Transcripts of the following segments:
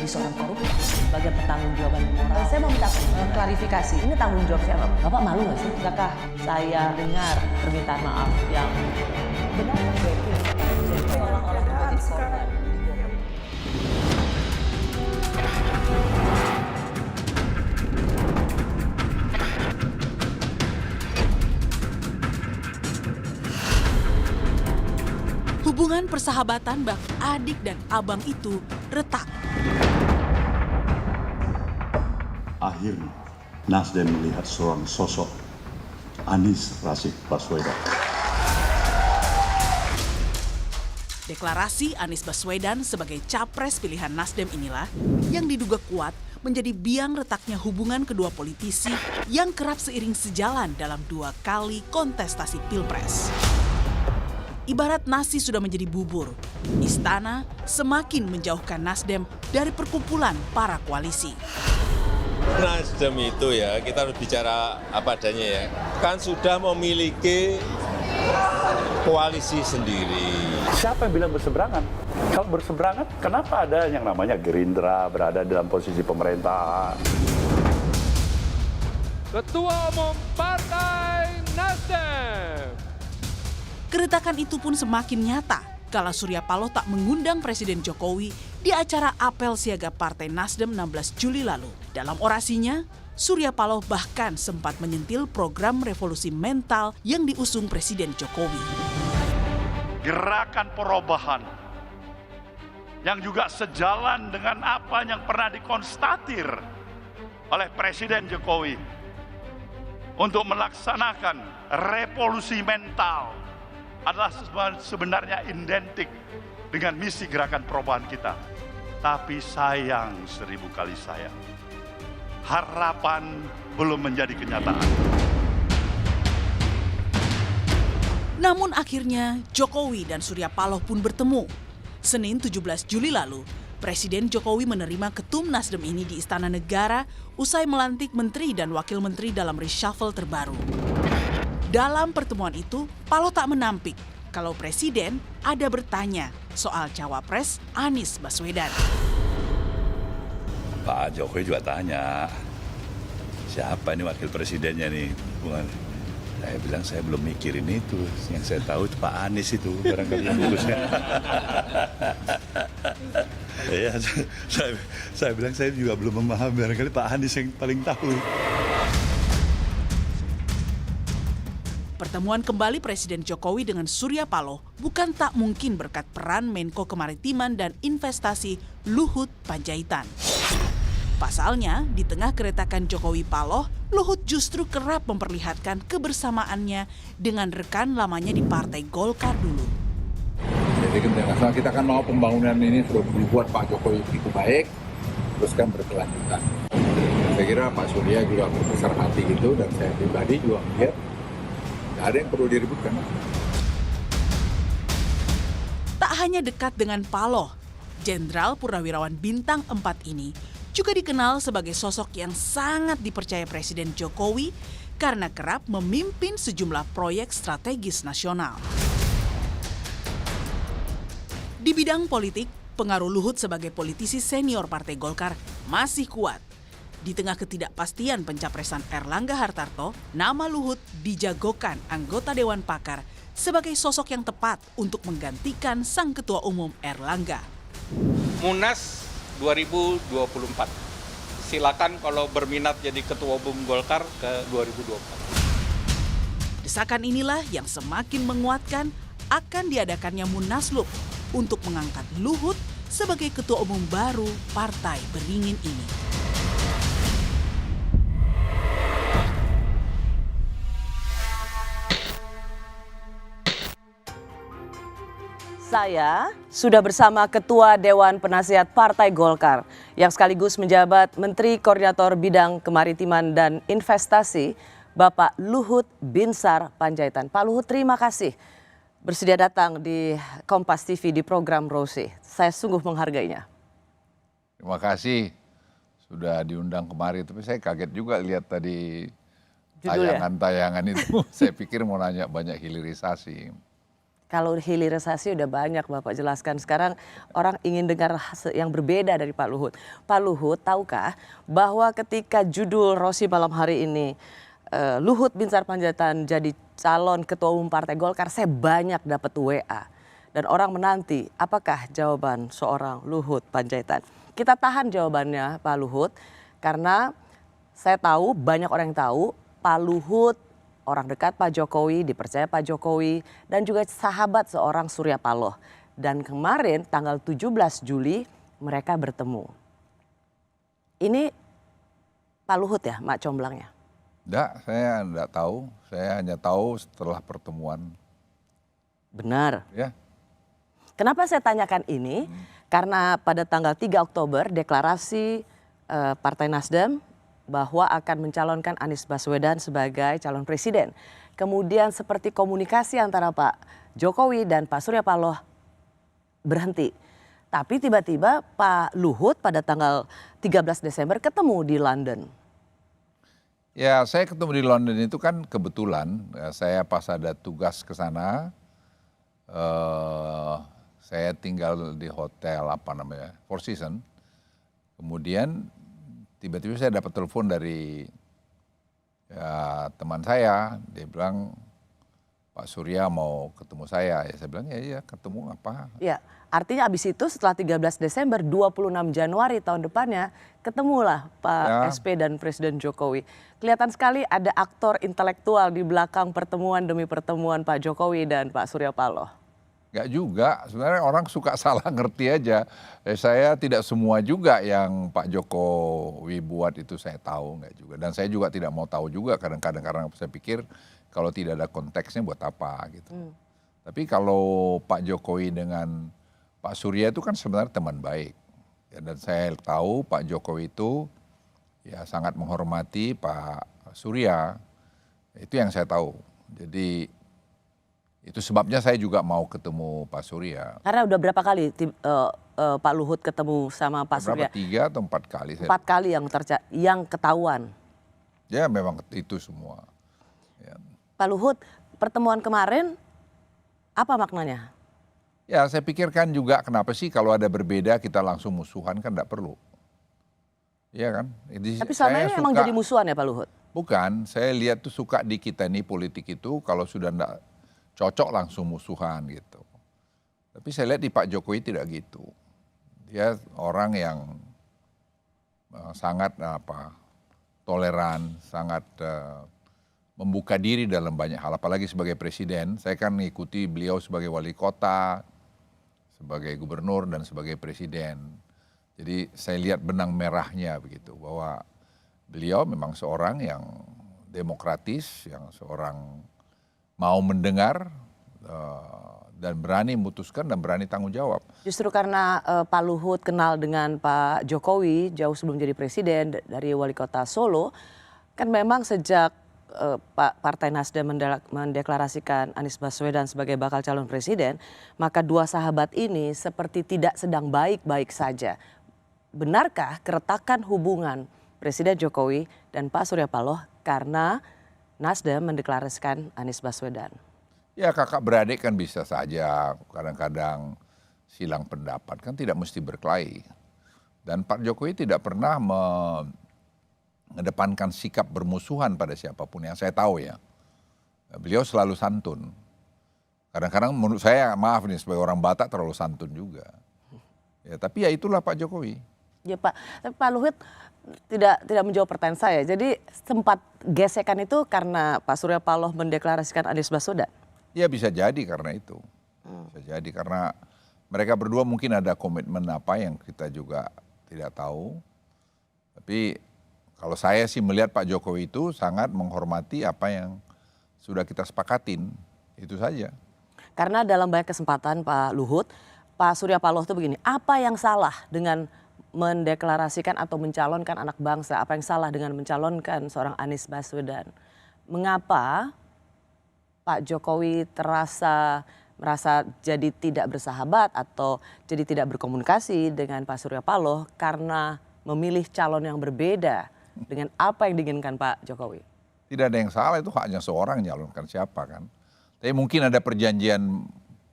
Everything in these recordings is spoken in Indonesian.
seorang koruptor sebagai pertanggungjawaban moral. Saya mau minta klarifikasi, ini tanggung jawab siapa? Bapak malu nggak sih? Apakah saya dengar permintaan maaf yang benar? Orang-orang menjadi korban. Hubungan persahabatan bak adik dan abang itu retak. Akhirnya Nasdem melihat seorang sosok Anies Rashid Baswedan. Deklarasi Anies Baswedan sebagai capres pilihan Nasdem inilah yang diduga kuat menjadi biang retaknya hubungan kedua politisi yang kerap seiring sejalan dalam 2 kali kontestasi Pilpres. Ibarat nasi sudah menjadi bubur, istana semakin menjauhkan Nasdem dari perkumpulan para koalisi. Nasdem itu ya, kita harus bicara apa adanya ya, kan sudah memiliki koalisi sendiri. Siapa yang bilang berseberangan? Kalau berseberangan, kenapa ada yang namanya Gerindra berada dalam posisi pemerintah? Ketua Umum Partai Nasdem. Keretakan itu pun semakin nyata kala Surya Paloh tak mengundang Presiden Jokowi di acara apel siaga Partai Nasdem 16 Juli lalu. Dalam orasinya, Surya Paloh bahkan sempat menyentil program revolusi mental yang diusung Presiden Jokowi. Gerakan perubahan yang juga sejalan dengan apa yang pernah dikonstatir oleh Presiden Jokowi untuk melaksanakan revolusi mental adalah sebenarnya identik dengan misi gerakan perubahan kita. Tapi sayang 1000 kali sayang, harapan belum menjadi kenyataan. Namun akhirnya Jokowi dan Surya Paloh pun bertemu. Senin 17 Juli lalu, Presiden Jokowi menerima ketum Nasdem ini di Istana Negara usai melantik menteri dan wakil menteri dalam reshuffle terbaru. Dalam pertemuan itu, Paloh tak menampik kalau Presiden ada bertanya soal cawapres Anies Baswedan. Pak Jokowi juga tanya, siapa ini wakil presidennya nih? Saya bilang saya belum mikirin itu, yang saya tahu Pak Anies itu barangkali yang urusnya. Ya, saya bilang saya juga belum memahami, barangkali Pak Anies yang paling tahu. Pertemuan kembali Presiden Jokowi dengan Surya Paloh bukan tak mungkin berkat peran Menko Kemaritiman dan Investasi Luhut Panjaitan. Pasalnya, di tengah keretakan Jokowi Paloh, Luhut justru kerap memperlihatkan kebersamaannya dengan rekan lamanya di Partai Golkar dulu. Jadi kita kan mau pembangunan ini sudah dibuat Pak Jokowi itu baik, terus kan berkelanjutan. Saya kira Pak Surya juga berbesar hati gitu, dan saya pribadi juga melihat ada yang perlu diributkan. Tak hanya dekat dengan Paloh, Jenderal Purnawirawan Bintang 4 ini juga dikenal sebagai sosok yang sangat dipercaya Presiden Jokowi karena kerap memimpin sejumlah proyek strategis nasional. Di bidang politik, pengaruh Luhut sebagai politisi senior Partai Golkar masih kuat. Di tengah ketidakpastian pencapresan Erlangga Hartarto, nama Luhut dijagokan anggota Dewan Pakar sebagai sosok yang tepat untuk menggantikan sang Ketua Umum Erlangga. Munas 2024. Silakan kalau berminat jadi Ketua Umum Golkar ke 2024. Desakan inilah yang semakin menguatkan akan diadakannya Munaslup untuk mengangkat Luhut sebagai Ketua Umum baru Partai Beringin ini. Saya sudah bersama Ketua Dewan Penasihat Partai Golkar yang sekaligus menjabat Menteri Koordinator Bidang Kemaritiman dan Investasi, Bapak Luhut Binsar Panjaitan. Pak Luhut, terima kasih bersedia datang di Kompas TV di program Rosi. Saya sungguh menghargainya. Terima kasih sudah diundang kemari, tapi saya kaget juga lihat tadi tayangan-tayangan itu. Saya pikir mau nanya banyak hilirisasi. Kalau hilirisasi udah banyak Bapak jelaskan. Sekarang orang ingin dengar yang berbeda dari Pak Luhut. Pak Luhut, tahukah bahwa ketika judul Rosi malam hari ini Luhut Binsar Panjaitan jadi calon ketua umum Partai Golkar, saya banyak dapat WA. Dan orang menanti apakah jawaban seorang Luhut Panjaitan. Kita tahan jawabannya Pak Luhut karena saya tahu banyak orang yang tahu Pak Luhut orang dekat Pak Jokowi, dipercaya Pak Jokowi, dan juga sahabat seorang Surya Paloh. Dan kemarin tanggal 17 Juli mereka bertemu. Ini Pak Luhut ya, mak comblangnya? Enggak, saya enggak tahu. Saya hanya tahu setelah pertemuan. Benar. Ya. Kenapa saya tanyakan ini? Karena pada tanggal 3 Oktober deklarasi Partai Nasdem bahwa akan mencalonkan Anies Baswedan sebagai calon presiden. Kemudian seperti komunikasi antara Pak Jokowi dan Pak Surya Paloh berhenti. Tapi tiba-tiba Pak Luhut pada tanggal 13 Desember ketemu di London. Ya, saya ketemu di London itu kan kebetulan. Saya pas ada tugas ke sana, saya tinggal di hotel Four Seasons. Kemudian tiba-tiba saya dapat telepon dari teman saya, dia bilang Pak Surya mau ketemu saya. Ya saya bilang ya ketemu apa? Ya, artinya abis itu setelah 13 Desember 26 Januari tahun depannya ketemulah Pak SP dan Presiden Jokowi. Kelihatan sekali ada aktor intelektual di belakang pertemuan demi pertemuan Pak Jokowi dan Pak Surya Paloh. Enggak juga, sebenarnya orang suka salah ngerti aja. Saya tidak semua juga yang Pak Jokowi buat itu saya tahu, enggak juga. Dan saya juga tidak mau tahu juga kadang-kadang karena saya pikir kalau tidak ada konteksnya buat apa gitu. Tapi kalau Pak Jokowi dengan Pak Surya itu kan sebenarnya teman baik. Ya, dan saya tahu Pak Jokowi itu ya sangat menghormati Pak Surya. Itu yang saya tahu. Jadi itu sebabnya saya juga mau ketemu Pak Surya. Karena udah berapa kali Pak Luhut ketemu sama Pak Surya? 3 atau 4 kali. 4 kali yang ketahuan. Ya memang itu semua. Ya. Pak Luhut, pertemuan kemarin apa maknanya? Ya saya pikirkan juga kenapa sih kalau ada berbeda kita langsung musuhan kan tidak perlu. Iya kan? Tapi selama ini memang jadi musuhan ya Pak Luhut? Bukan, saya lihat tuh suka di kita ini politik itu kalau sudah tidak cocok langsung musuhan gitu. Tapi saya lihat di Pak Jokowi tidak gitu. Dia orang yang sangat toleran, sangat membuka diri dalam banyak hal. Apalagi sebagai presiden, saya kan mengikuti beliau sebagai wali kota, sebagai gubernur dan sebagai presiden. Jadi saya lihat benang merahnya begitu bahwa beliau memang seorang yang demokratis, yang seorang mau mendengar dan berani memutuskan dan berani tanggung jawab. Justru karena Pak Luhut kenal dengan Pak Jokowi jauh sebelum jadi presiden dari wali kota Solo, kan memang sejak Partai Nasdem mendeklarasikan Anies Baswedan sebagai bakal calon presiden, maka dua sahabat ini seperti tidak sedang baik-baik saja. Benarkah keretakan hubungan Presiden Jokowi dan Pak Surya Paloh karena Nasdem mendeklarasikan Anies Baswedan? Ya kakak beradik kan bisa saja kadang-kadang silang pendapat, kan tidak mesti berkelahi. Dan Pak Jokowi tidak pernah mengedepankan sikap bermusuhan pada siapapun yang saya tahu ya. Beliau selalu santun. Kadang-kadang menurut saya, maaf nih sebagai orang Batak terlalu santun juga. Ya, tapi ya itulah Pak Jokowi. Ya Pak, tapi Pak Luhut tidak menjawab pertanyaan saya. Jadi sempat gesekan itu karena Pak Surya Paloh mendeklarasikan Anies Baswedan? Ya bisa jadi karena itu. Bisa jadi karena mereka berdua mungkin ada komitmen apa yang kita juga tidak tahu. Tapi kalau saya sih melihat Pak Jokowi itu sangat menghormati apa yang sudah kita sepakatin. Itu saja. Karena dalam banyak kesempatan Pak Luhut, Pak Surya Paloh itu begini, apa yang salah dengan mendeklarasikan atau mencalonkan anak bangsa? Apa yang salah dengan mencalonkan seorang Anies Baswedan? Mengapa Pak Jokowi merasa jadi tidak bersahabat atau jadi tidak berkomunikasi dengan Pak Surya Paloh karena memilih calon yang berbeda dengan apa yang diinginkan Pak Jokowi? Tidak ada yang salah, itu haknya seorang nyalonkan siapa kan. Tapi mungkin ada perjanjian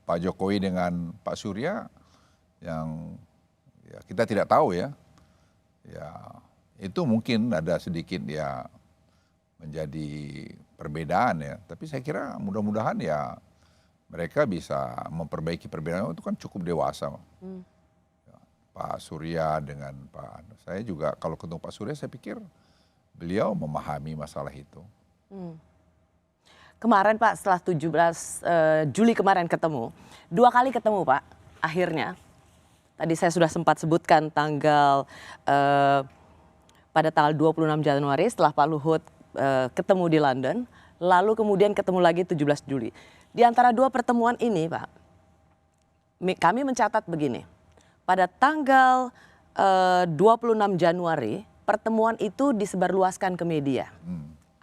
Pak Jokowi dengan Pak Surya yang ya kita tidak tahu ya. Ya itu mungkin ada sedikit ya menjadi perbedaan ya. Tapi saya kira mudah-mudahan ya mereka bisa memperbaiki perbedaan itu kan cukup dewasa. Ya, Pak Surya dengan saya juga kalau ketemu Pak Surya saya pikir beliau memahami masalah itu. Kemarin Pak setelah 17 Juli kemarin ketemu, 2 kali ketemu Pak akhirnya. Tadi saya sudah sempat sebutkan pada tanggal 26 Januari setelah Pak Luhut ketemu di London, lalu kemudian ketemu lagi 17 Juli. Di antara 2 pertemuan ini Pak, kami mencatat begini, pada tanggal 26 Januari pertemuan itu disebarluaskan ke media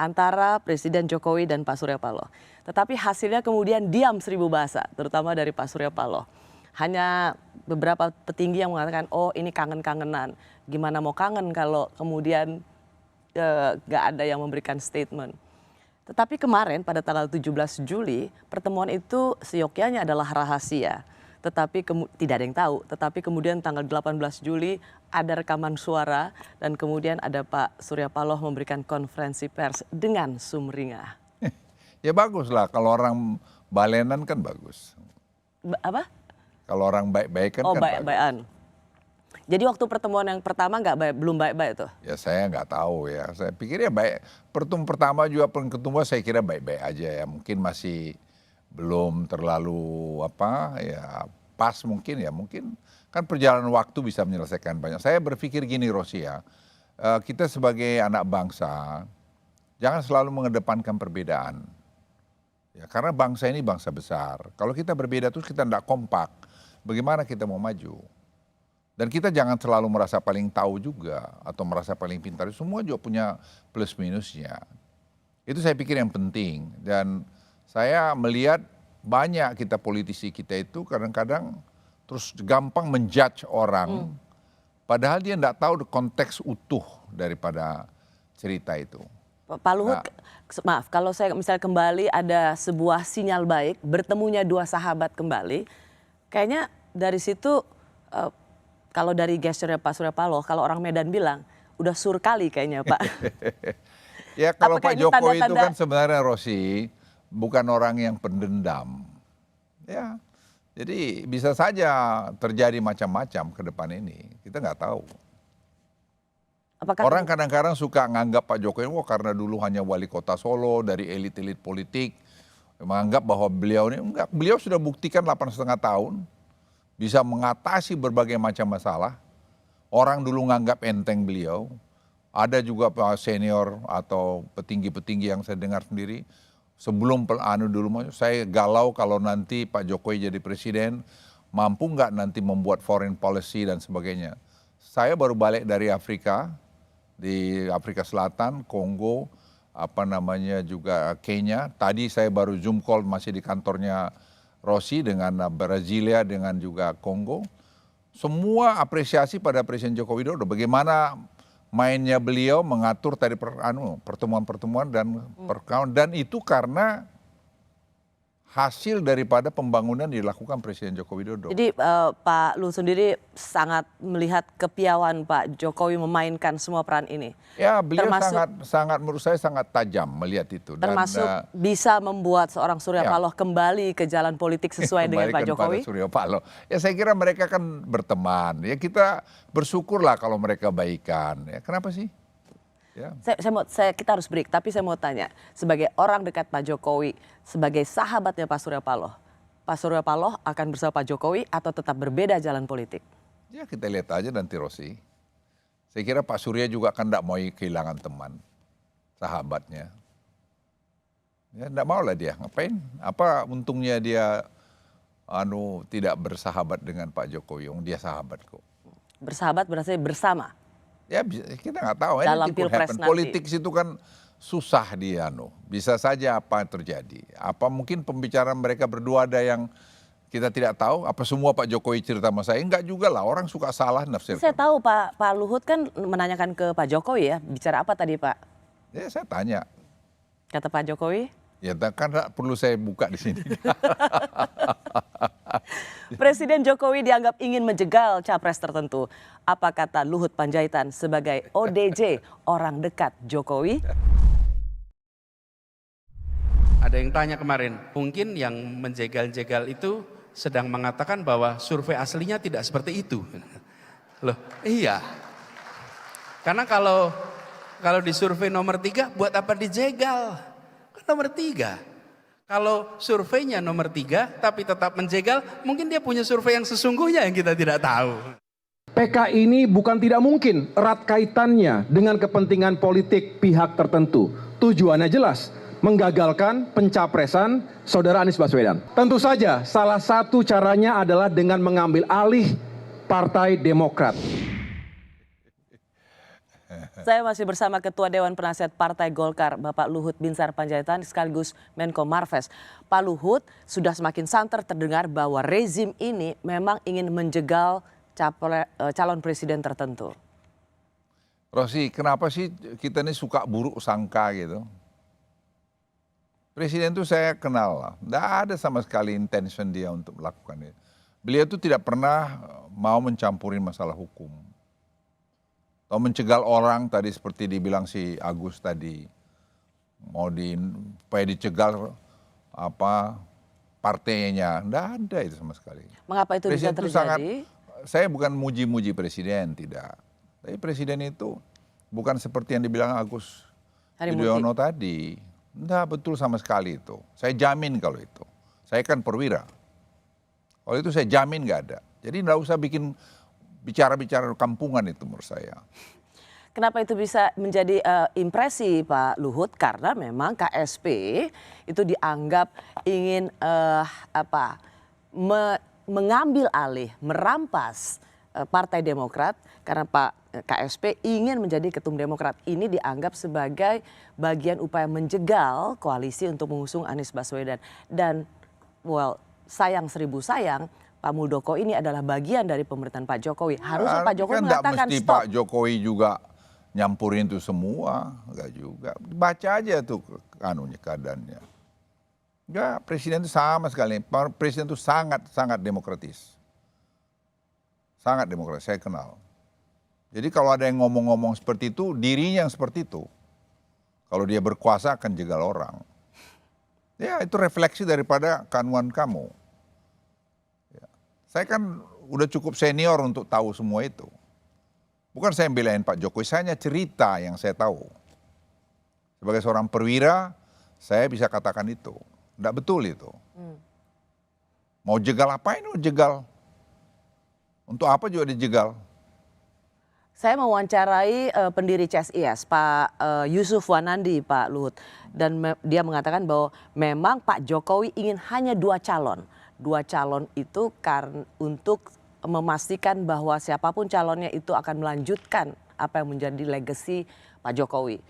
antara Presiden Jokowi dan Pak Surya Paloh. Tetapi hasilnya kemudian diam 1000 bahasa, terutama dari Pak Surya Paloh. Hanya beberapa petinggi yang mengatakan, oh ini kangen-kangenan. Gimana mau kangen kalau kemudian gak ada yang memberikan statement. Tetapi kemarin pada tanggal 17 Juli, pertemuan itu seyogyanya adalah rahasia. Tetapi tidak ada yang tahu. Tetapi kemudian tanggal 18 Juli ada rekaman suara dan kemudian ada Pak Surya Paloh memberikan konferensi pers dengan sumringah. Ya bagus lah, kalau orang balenan kan bagus. Apa? Kalau orang baik-baik kan baik-baikan. Jadi waktu pertemuan yang pertama belum baik-baik tuh? Ya saya nggak tahu ya. Saya pikir ya baik. Pertemuan pertama juga ketemu saya kira baik-baik aja ya. Mungkin masih belum terlalu pas mungkin ya. Mungkin kan perjalanan waktu bisa menyelesaikan banyak. Saya berpikir gini Rosi ya. Kita sebagai anak bangsa jangan selalu mengedepankan perbedaan. Ya, karena bangsa ini bangsa besar. Kalau kita berbeda terus kita tidak kompak. Bagaimana kita mau maju? Dan kita jangan selalu merasa paling tahu juga atau merasa paling pintar. Semua juga punya plus minusnya. Itu saya pikir yang penting. Dan saya melihat banyak kita politisi kita itu kadang-kadang terus gampang menjudge orang. Padahal dia tidak tahu konteks utuh daripada cerita itu. Pak Luhut, maaf kalau saya misalnya kembali ada sebuah sinyal baik, bertemunya 2 sahabat kembali. Kayaknya dari situ kalau dari gesturnya Pak Surya Paloh, kalau orang Medan bilang udah sur kali kayaknya Pak. Ya kalau Apakah Pak Jokowi itu tanda-tanda kan sebenarnya Rosi bukan orang yang pendendam. Ya, jadi bisa saja terjadi macam-macam ke depan ini. Kita nggak tahu. Orang kadang-kadang suka nganggap Pak Jokowi karena dulu hanya wali kota Solo dari elit-elit politik. Menganggap bahwa beliau ini, enggak, beliau sudah buktikan 8,5 tahun bisa mengatasi berbagai macam masalah. Orang dulu nganggap enteng beliau. Ada juga senior atau petinggi-petinggi yang saya dengar sendiri. Sebelum dulu saya galau kalau nanti Pak Jokowi jadi presiden, mampu nggak nanti membuat foreign policy dan sebagainya. Saya baru balik dari Afrika, di Afrika Selatan, Kongo, juga Kenya. Tadi saya baru Zoom call masih di kantornya Rossi dengan Brasilia dengan juga Kongo. Semua apresiasi pada Presiden Joko Widodo. Bagaimana mainnya beliau mengatur tadi pertemuan-pertemuan dan itu karena hasil daripada pembangunan dilakukan Presiden Joko Widodo. Jadi Pak Luhut sendiri sangat melihat kepiawaian Pak Jokowi memainkan semua peran ini. Ya beliau sangat menurut saya sangat tajam melihat itu. Termasuk bisa membuat seorang Surya Paloh kembali ke jalan politik sesuai dengan Pak Jokowi. Surya Paloh. Ya saya kira mereka kan berteman. Ya kita bersyukurlah kalau mereka baikan. Ya kenapa sih? Ya. Kita harus break, tapi saya mau tanya, sebagai orang dekat Pak Jokowi, sebagai sahabatnya Pak Surya Paloh akan bersama Pak Jokowi atau tetap berbeda jalan politik? Ya kita lihat aja nanti Rosi. Saya kira Pak Surya juga kan tidak mau kehilangan teman, sahabatnya. Ya tidak mau lah dia, ngapain? Apa untungnya dia tidak bersahabat dengan Pak Jokowi, dia sahabat kok. Bersahabat berarti bersama? Ya kita nggak tahu. Dalam pilpres nanti. Politik itu kan susah dia, bisa saja apa yang terjadi. Apa mungkin pembicaraan mereka berdua ada yang kita tidak tahu? Apa semua Pak Jokowi cerita sama saya? Enggak juga lah, orang suka salah nafsir. Saya tahu Pak Luhut kan menanyakan ke Pak Jokowi ya, bicara apa tadi Pak? Ya saya tanya. Kata Pak Jokowi? Ya kan perlu saya buka di sini. Presiden Jokowi dianggap ingin menjegal capres tertentu. Apa kata Luhut Panjaitan sebagai ODJ, orang dekat Jokowi? Ada yang tanya kemarin, mungkin yang menjegal-jegal itu sedang mengatakan bahwa survei aslinya tidak seperti itu. Loh, iya. Karena kalau di survei nomor 3, buat apa dijegal? Kan nomor 3. Kalau surveinya nomor 3, tapi tetap menjegal, mungkin dia punya survei yang sesungguhnya yang kita tidak tahu. PK ini bukan tidak mungkin erat kaitannya dengan kepentingan politik pihak tertentu. Tujuannya jelas, menggagalkan pencapresan Saudara Anies Baswedan. Tentu saja salah satu caranya adalah dengan mengambil alih Partai Demokrat. Saya masih bersama Ketua Dewan Penasihat Partai Golkar, Bapak Luhut Binsar Panjaitan, sekaligus Menko Marves. Pak Luhut, sudah semakin santer terdengar bahwa rezim ini memang ingin menjegal calon presiden tertentu. Rosi, kenapa sih kita ini suka buruk sangka gitu? Presiden itu saya kenal lah, tidak ada sama sekali intention dia untuk melakukan itu. Beliau itu tidak pernah mau mencampurin masalah hukum. Atau mencegal orang tadi seperti dibilang si Agus tadi, mau supaya dicegal partainya, tidak ada itu sama sekali. Mengapa itu Presiden bisa terjadi? Saya bukan muji-muji presiden, tidak. Tapi presiden itu bukan seperti yang dibilang Agus Yudhoyono tadi. Tidak betul sama sekali itu. Saya jamin kalau itu. Saya kan perwira. Kalau itu saya jamin nggak ada. Jadi nggak usah bicara-bicara kampungan itu menurut saya. Kenapa itu bisa menjadi impresi Pak Luhut? Karena memang KSP itu dianggap ingin mengambil alih, merampas Partai Demokrat karena Pak KSP ingin menjadi ketum Demokrat. Ini dianggap sebagai bagian upaya menjegal koalisi untuk mengusung Anies Baswedan. Dan sayang seribu sayang, Pak Muldoko ini adalah bagian dari pemerintahan Pak Jokowi. Harusnya Pak Jokowi mengatakan mesti stop. Pak Jokowi juga nyampurin itu semua, enggak juga. Baca aja tuh keadaannya. Enggak, presiden itu sama sekali. Presiden itu sangat demokratis. Sangat demokratis, saya kenal. Jadi kalau ada yang ngomong-ngomong seperti itu, dirinya yang seperti itu. Kalau dia berkuasa akan jegal orang. Ya itu refleksi daripada kanuan kamu. Saya kan udah cukup senior untuk tahu semua itu. Bukan saya belain Pak Jokowi, saya hanya cerita yang saya tahu. Sebagai seorang perwira, saya bisa katakan itu. Tidak betul itu. Mau jegal apain mau jegal? Untuk apa juga dijegal? Saya mewawancarai pendiri CSIS, Pak Yusuf Wanandi, Pak Luhut. Dan dia mengatakan bahwa memang Pak Jokowi ingin hanya 2 calon. 2 calon itu untuk memastikan bahwa siapapun calonnya itu akan melanjutkan apa yang menjadi legacy Pak Jokowi.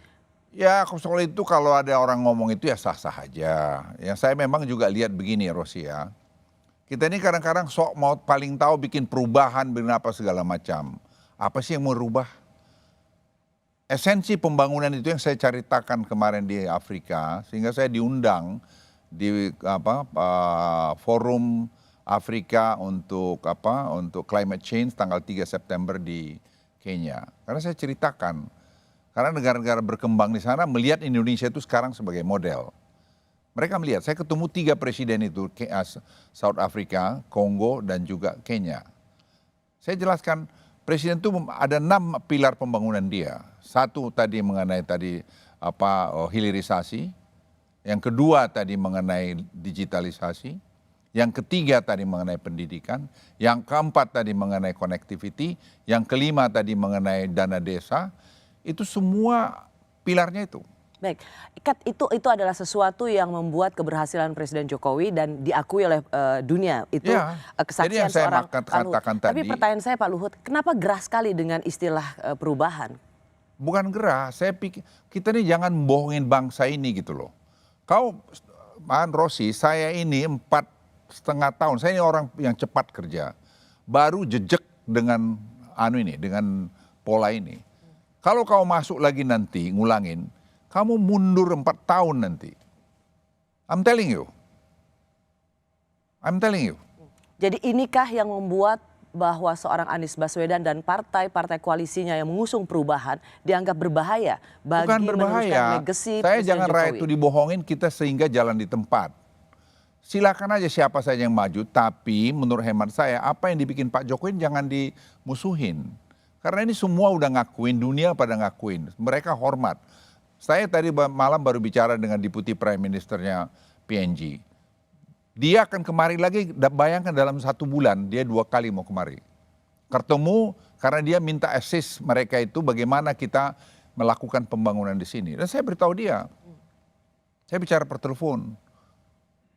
Ya soal itu kalau ada orang ngomong itu ya sah-sah aja. Yang saya memang juga lihat begini Rosi ya. Kita ini kadang-kadang sok mau paling tahu bikin perubahan, bikin apa segala macam. Apa sih yang mau rubah? Esensi pembangunan itu yang saya ceritakan kemarin di Afrika, sehingga saya diundang di forum Afrika untuk climate change tanggal 3 September di Kenya. Karena saya ceritakan, karena negara-negara berkembang di sana melihat Indonesia itu sekarang sebagai model. Mereka melihat, saya ketemu 3 presiden itu, South Africa, Kongo, dan juga Kenya. Saya jelaskan, presiden itu ada 6 pilar pembangunan dia. 1 tadi mengenai hilirisasi, yang kedua tadi mengenai digitalisasi, yang ketiga tadi mengenai pendidikan, yang keempat tadi mengenai connectivity, yang kelima tadi mengenai dana desa, itu semua pilarnya itu. Baik, itu adalah sesuatu yang membuat keberhasilan Presiden Jokowi dan diakui oleh dunia. Itu kesaksian seorang Pak Luhut. Tapi pertanyaan saya Pak Luhut, kenapa gerah sekali dengan istilah perubahan? Bukan gerah, saya pikir kita ini jangan bohongin bangsa ini gitu loh. Rosi, saya ini 4,5 tahun, saya ini orang yang cepat kerja. Baru jejak dengan dengan pola ini. Kalau kau masuk lagi nanti, ngulangin, kamu mundur 4 tahun nanti. I'm telling you. Jadi inikah yang membuat bahwa seorang Anies Baswedan dan partai-partai koalisinya yang mengusung perubahan dianggap berbahaya bagi Bukan meneruskan berbahaya. legasi Saya Presiden jangan rakyat Jokowi? itu dibohongin kita sehingga jalan di tempat. Silakan aja siapa saja yang maju, tapi menurut hemat saya apa yang dibikin Pak Jokowi jangan dimusuhin. Karena ini semua udah ngakuin, dunia pada ngakuin, mereka hormat. Saya tadi malam baru bicara dengan Deputi Prime Ministernya PNG. Dia akan kemari lagi, bayangkan dalam 1 bulan dia 2 kali mau kemari. Ketemu karena dia minta assist mereka itu bagaimana kita melakukan pembangunan di sini. Dan saya beritahu dia, saya bicara per telepon.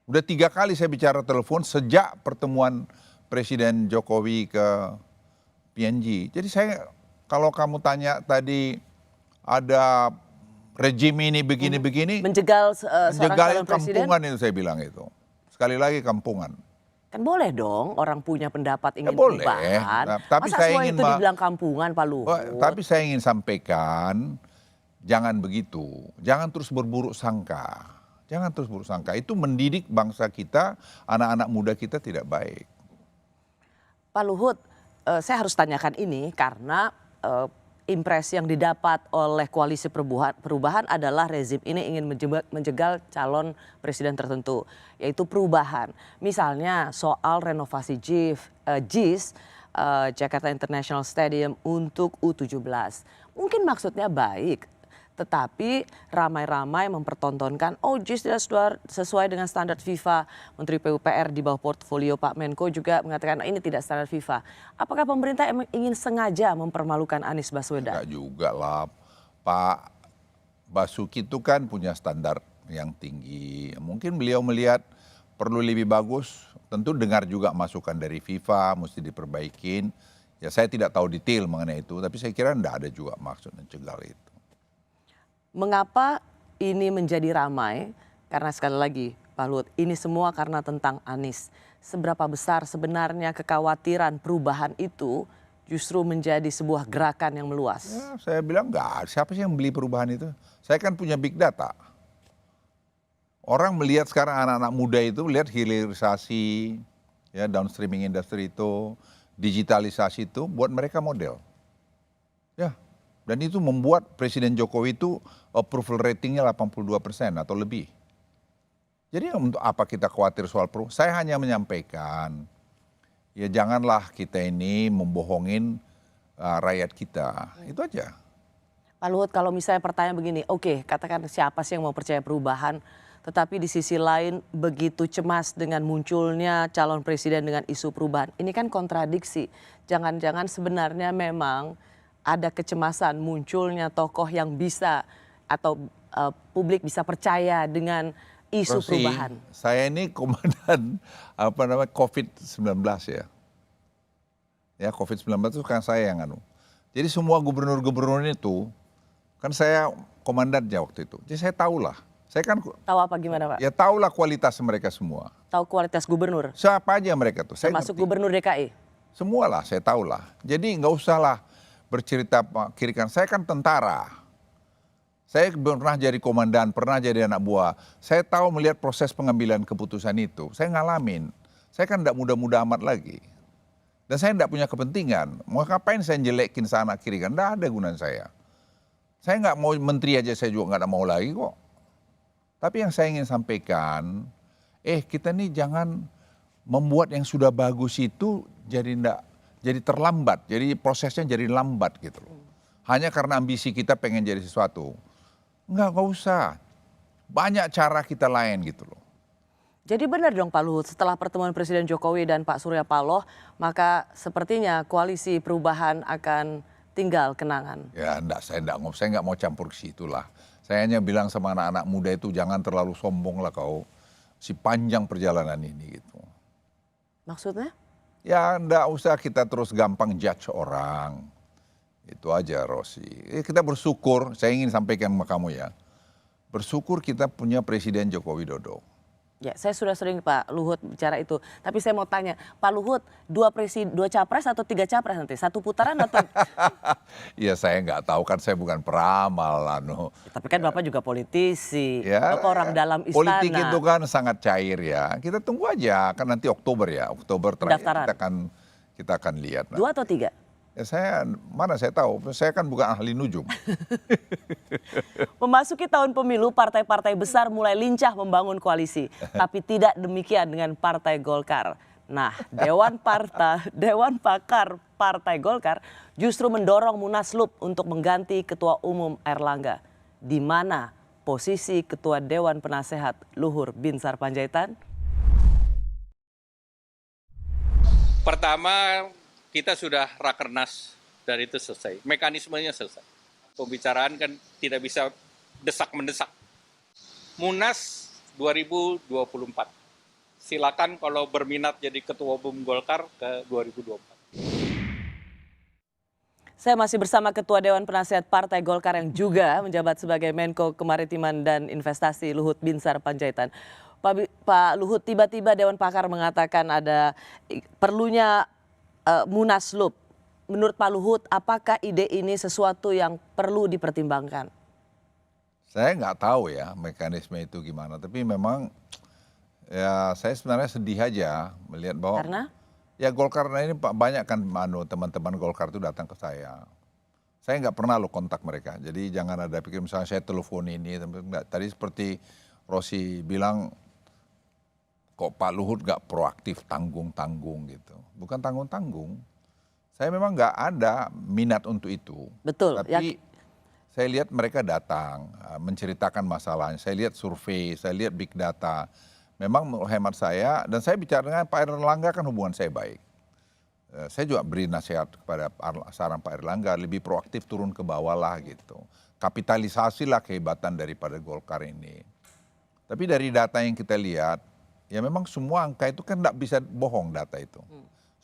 Udah 3 kali saya bicara telepon sejak pertemuan Presiden Jokowi ke PNG. Jadi saya, kalau kamu tanya tadi ada rejim ini begini-begini. Menjegal seorang calon presiden? Kampungan itu saya bilang itu. Sekali lagi kampungan. Kan boleh dong orang punya pendapat ingin boleh. perubahan. Nah, tapi masa saya semua ingin itu dibilang kampungan Pak Luhut? Tapi saya ingin sampaikan, jangan begitu. Jangan terus berburuk sangka. Jangan terus buruk sangka. Itu mendidik bangsa kita, anak-anak muda kita tidak baik. Pak Luhut, saya harus tanyakan ini karena impresi yang didapat oleh koalisi perubahan adalah rezim ini ingin menjegal calon presiden tertentu, yaitu perubahan. Misalnya soal renovasi JIS, Jakarta International Stadium untuk U17. Mungkin maksudnya baik, tetapi ramai-ramai mempertontonkan, oh JIS tidak sesuai dengan standar FIFA. Menteri PUPR di bawah portfolio Pak Menko juga mengatakan ini tidak standar FIFA. Apakah pemerintah emang ingin sengaja mempermalukan Anies Baswedan? Enggak juga lah. Pak Basuki itu kan punya standar yang tinggi. Mungkin beliau melihat perlu lebih bagus. Tentu dengar juga masukan dari FIFA, mesti diperbaikin. Ya saya tidak tahu detail mengenai itu, tapi saya kira enggak ada juga maksud mencegal itu. Mengapa ini menjadi ramai? Karena sekali lagi Pak Luhut, ini semua karena tentang Anies. Seberapa besar sebenarnya kekhawatiran perubahan itu justru menjadi sebuah gerakan yang meluas? Ya, saya bilang enggak, siapa sih yang beli perubahan itu? Saya kan punya big data. Orang melihat sekarang anak-anak muda itu lihat hilirisasi, ya downstreaming industry itu, digitalisasi itu buat mereka model. Ya. Dan itu membuat Presiden Jokowi itu approval ratingnya 82% atau lebih. Jadi untuk apa kita khawatir soal perubahan? Saya hanya menyampaikan, ya janganlah kita ini membohongin rakyat kita. Itu aja. Pak Luhut, kalau misalnya pertanyaan begini, oke, katakan siapa sih yang mau percaya perubahan, tetapi di sisi lain begitu cemas dengan munculnya calon presiden dengan isu perubahan. Ini kan kontradiksi. Jangan-jangan sebenarnya memang ada kecemasan munculnya tokoh yang bisa atau publik bisa percaya dengan isu perubahan. Saya ini komandan COVID-19 ya. Ya COVID-19 itu kan saya yang Jadi semua gubernur-gubernur itu kan saya komandannya waktu itu. Jadi saya tahulah. Saya kan tahu apa gimana Pak? Ya tahulah kualitas mereka semua. Tahu kualitas gubernur? Siapa aja mereka tuh. Termasuk gubernur DKI? Semualah saya tahulah. Jadi nggak usah lah bercerita kiri kanan. Saya kan tentara. Saya pernah jadi komandan, pernah jadi anak buah. Saya tahu melihat proses pengambilan keputusan itu. Saya ngalamin. Saya kan tidak muda-muda amat lagi. Dan saya tidak punya kepentingan. Mau ngapain saya jelekin sana kiri kanan? Tidak ada gunanya saya. Saya nggak mau menteri aja, saya juga nggak mau lagi kok. Tapi yang saya ingin sampaikan, kita nih jangan membuat yang sudah bagus itu jadi terlambat, jadi prosesnya jadi lambat gitu loh. Hanya karena ambisi kita pengen jadi sesuatu. Enggak usah. Banyak cara kita lain gitu loh. Jadi benar dong Pak Luhut, setelah pertemuan Presiden Jokowi dan Pak Surya Paloh, maka sepertinya koalisi perubahan akan tinggal kenangan. Ya saya nggak mau campur ke situ lah. Saya hanya bilang sama anak-anak muda itu jangan terlalu sombong lah kau. Si panjang perjalanan ini gitu. Maksudnya? Ya enggak usah kita terus gampang judge orang. Itu aja Rosi. Kita bersyukur, saya ingin sampaikan sama kamu ya. Bersyukur kita punya Presiden Joko Widodo. Ya, saya sudah sering Pak Luhut bicara itu. Tapi saya mau tanya, Pak Luhut, dua capres atau 3 capres nanti? 1 putaran atau? Ya saya nggak tahu, kan saya bukan peramal. Tapi kan Bapak juga politisi, Ya, Bapak orang dalam istana. politik itu kan sangat cair ya. Kita tunggu aja, kan nanti Oktober ya. Oktober terakhir kita akan lihat. 2 atau 3? Ya mana saya tahu, saya kan bukan ahli nujum. Memasuki tahun pemilu, partai-partai besar mulai lincah membangun koalisi. Tapi tidak demikian dengan Partai Golkar. Nah, Dewan Pakar Partai Golkar justru mendorong Munaslup untuk mengganti Ketua Umum Airlangga. Di mana posisi Ketua Dewan Penasehat Luhur Binsar Panjaitan? Pertama, kita sudah rakernas dan itu selesai. Mekanismenya selesai. Pembicaraan kan tidak bisa desak-mendesak. Munas 2024. Silakan kalau berminat jadi Ketua Umum Golkar ke 2024. Saya masih bersama Ketua Dewan Penasehat Partai Golkar yang juga menjabat sebagai Menko Kemaritiman dan Investasi Luhut Binsar Panjaitan. Pak Luhut, tiba-tiba Dewan Pakar mengatakan ada perlunya Munaslup. Menurut Pak Luhut, apakah ide ini sesuatu yang perlu dipertimbangkan? Saya nggak tahu ya mekanisme itu gimana, tapi memang ya saya sebenarnya sedih aja melihat bahwa Karena? Ya Golkar ini banyak kan teman-teman Golkar itu datang ke saya. Saya nggak pernah lo kontak mereka, jadi jangan ada pikir misalnya saya telepon ini. Tadi seperti Rosi bilang, kok Pak Luhut nggak proaktif tanggung-tanggung gitu. Bukan tanggung-tanggung. Saya memang nggak ada minat untuk itu. Betul. Tapi saya lihat mereka datang menceritakan masalahnya. Saya lihat survei, saya lihat big data. Memang menurut hemat saya, dan saya bicara dengan Pak Airlangga kan hubungan saya baik. Saya juga beri nasihat kepada saran Pak Airlangga, lebih proaktif turun ke bawah lah gitu. Kapitalisasilah kehebatan daripada Golkar ini. Tapi dari data yang kita lihat, ya memang semua angka itu kan tidak bisa bohong data itu.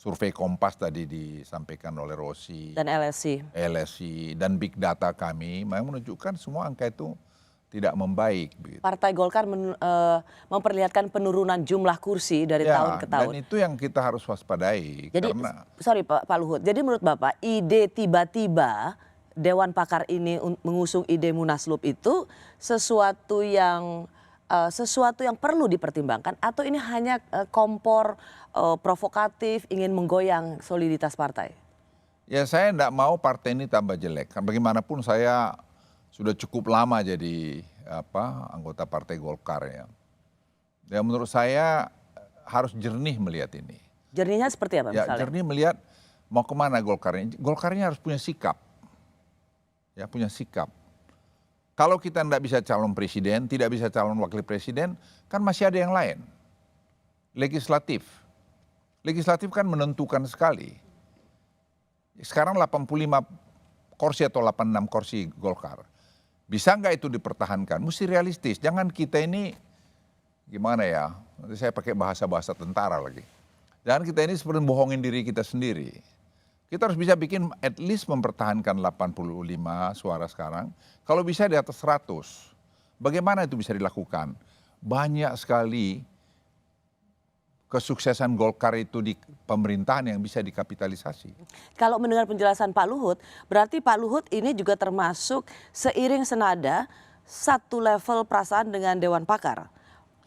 Survei Kompas tadi disampaikan oleh Rosi. Dan LSI. LSI dan big data kami memang menunjukkan semua angka itu tidak membaik. Begitu. Partai Golkar memperlihatkan penurunan jumlah kursi dari tahun ke tahun. Dan itu yang kita harus waspadai. Jadi, sorry Pak Luhut, jadi menurut Bapak ide tiba-tiba Dewan Pakar ini mengusung ide Munaslup itu sesuatu yang perlu dipertimbangkan atau ini hanya kompor provokatif ingin menggoyang soliditas partai? Ya saya tidak mau partai ini tambah jelek. Bagaimanapun saya sudah cukup lama jadi anggota Partai Golkar ya. Ya menurut saya harus jernih melihat ini. Jernihnya seperti apa misalnya? Ya jernih melihat mau kemana Golkar ini. Golkar ini harus punya sikap. Ya punya sikap. Kalau kita tidak bisa calon presiden, tidak bisa calon wakil presiden, kan masih ada yang lain. Legislatif. Legislatif kan menentukan sekali. Sekarang 85 kursi atau 86 kursi Golkar. Bisa nggak itu dipertahankan? Mesti realistis. Jangan kita ini, gimana ya, nanti saya pakai bahasa-bahasa tentara lagi. Jangan kita ini seperti bohongin diri kita sendiri. Kita harus bisa bikin at least mempertahankan 85 suara sekarang. Kalau bisa di atas 100. Bagaimana itu bisa dilakukan? Banyak sekali kesuksesan Golkar itu di pemerintahan yang bisa dikapitalisasi. Kalau mendengar penjelasan Pak Luhut, berarti Pak Luhut ini juga termasuk seiring senada satu level perasaan dengan Dewan Pakar.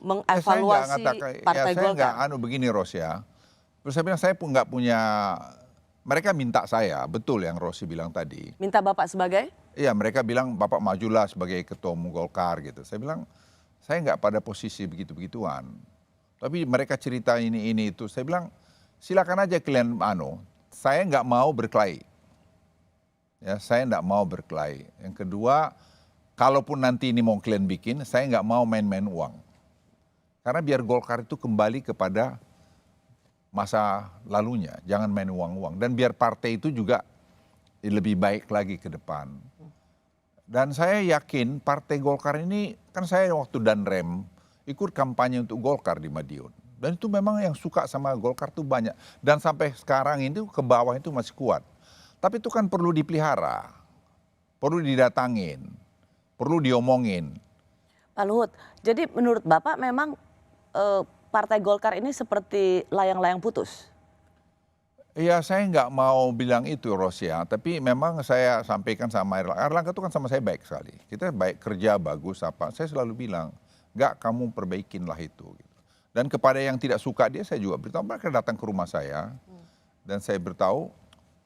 Mengevaluasi Partai Golkar. Saya nggak begini Ros ya. Terus saya bilang saya pun nggak punya, mereka minta saya, betul yang Rosi bilang tadi. Minta Bapak sebagai? Iya mereka bilang Bapak majulah sebagai ketua umum Golkar gitu. Saya bilang saya nggak pada posisi begitu-begituan. Tapi mereka cerita ini itu, saya bilang silakan aja kalian saya nggak mau berkelahi. Ya, saya nggak mau berkelahi. Yang kedua, kalaupun nanti ini mau kalian bikin, saya nggak mau main-main uang. Karena biar Golkar itu kembali kepada masa lalunya, jangan main uang-uang. Dan biar partai itu juga lebih baik lagi ke depan. Dan saya yakin partai Golkar ini, kan saya waktu Danrem, ikut kampanye untuk Golkar di Madiun. Dan itu memang yang suka sama Golkar tuh banyak. Dan sampai sekarang itu ke bawah itu masih kuat. Tapi itu kan perlu dipelihara, perlu didatangin, perlu diomongin. Pak Luhut, jadi menurut Bapak memang Partai Golkar ini seperti layang-layang putus? Ya saya nggak mau bilang itu Rosia, tapi memang saya sampaikan sama Erlangga. Erlangga itu kan sama saya baik sekali. Kita baik kerja bagus apa. Saya selalu bilang, nggak kamu perbaikin lah itu. Dan kepada yang tidak suka dia saya juga beritahu, mereka datang ke rumah saya dan saya beritahu,